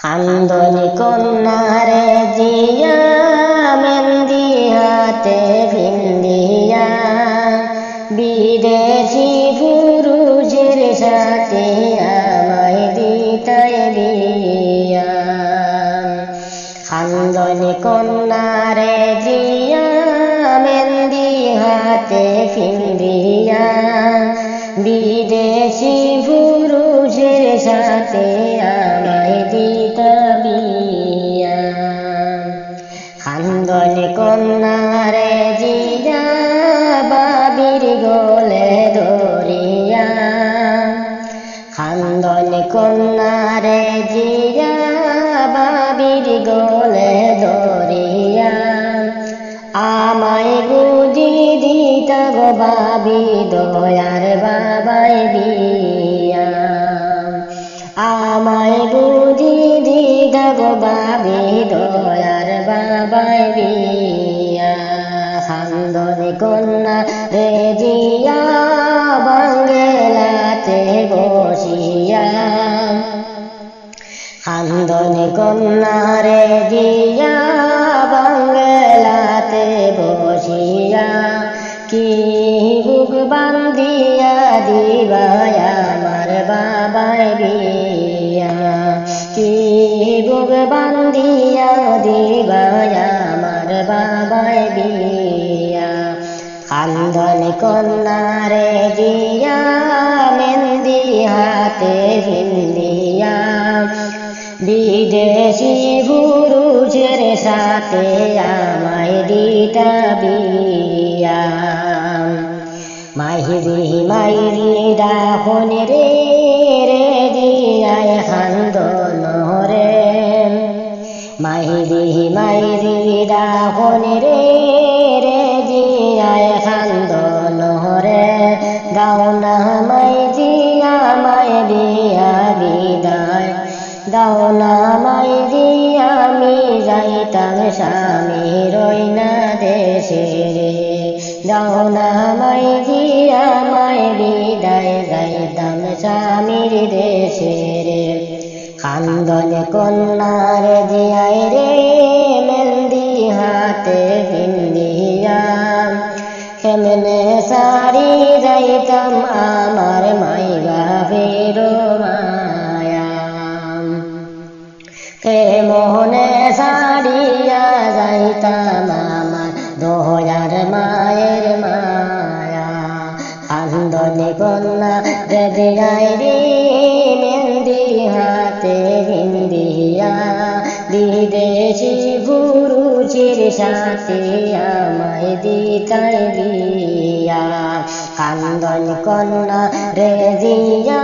খান্দনি কন্যা রে জিয়া মেহেন্দি হাতে ভিন্দিয়া বিদেশি পুরুষের সাথে আমায় দিতাই বিয়া। খান্দনি কন্যা রে জিয়া মেহেন্দি হাতে ভিন্দিয়া বিদেশি পুরুষের সাথে আমায় দিতা বিয়া। খান্দনি কন্যা রে জিয়া বাবির গলে ধরিয়া খান্দনি কন্যা রে জিয়া বাবির গলে ধরিয়া আমায় বুঝি দিতা গো বাবি দয়ার বাবাই বিয়া। আমায় বুঝি দিতা গো বাবি দয়ার বাবাই বিয়া। খান্দনি কন্যা রে জিয়া বাঙ্গেলাতে বসিয়া খান্দনি কন্যা রে জিয়া বাঙ্গেলাতে বসিয়া কি বুক বান্ধিয়া দিবাই আমার বাবাই বিয়া। কি বুক বান্ধিয়া দিবাই আমার বাবাই বিয়া। খান্দনি কন্যা রে জিয়া মেহেন্দি হাতে ভিন্দিয়া বিদেশি পুরুষের সাথে আমায় দিতা বিয়া। মাইরি মাইরি ডাকনি রে রে জিয়ায় খান্দন রে মাইরি মাইরি ডাকনি রে রে জিয়ায় খান্দন রে দাওনা মাই জিয়া মাই বিয়া বিদায় দাওনা মাই জিয়া আমি যাইতাম স্বামী রইনা দেশে রে দাওনা মাই জিয়া মাই বিদায় যাইতাম স্বামীর দেশে রে। খান্দনি কন্যা রে জিয়াই রে মেহেন্দি হাতে ভিন্দিয়া কেমনে সারি যাইতাম আমার মাই বাপের মায়া। কেমনে সারিয়া যাইতাম আমার দয়ার মায়ের মায়া। খান্দনি কন্যা রে জিয়াই রে মেহেন্দি হাতে ভিন্দিয়া বিদেশি পুরুষের সাথে আমায় দিতাই বিয়া। খান্দনি কন্যা রে জিয়া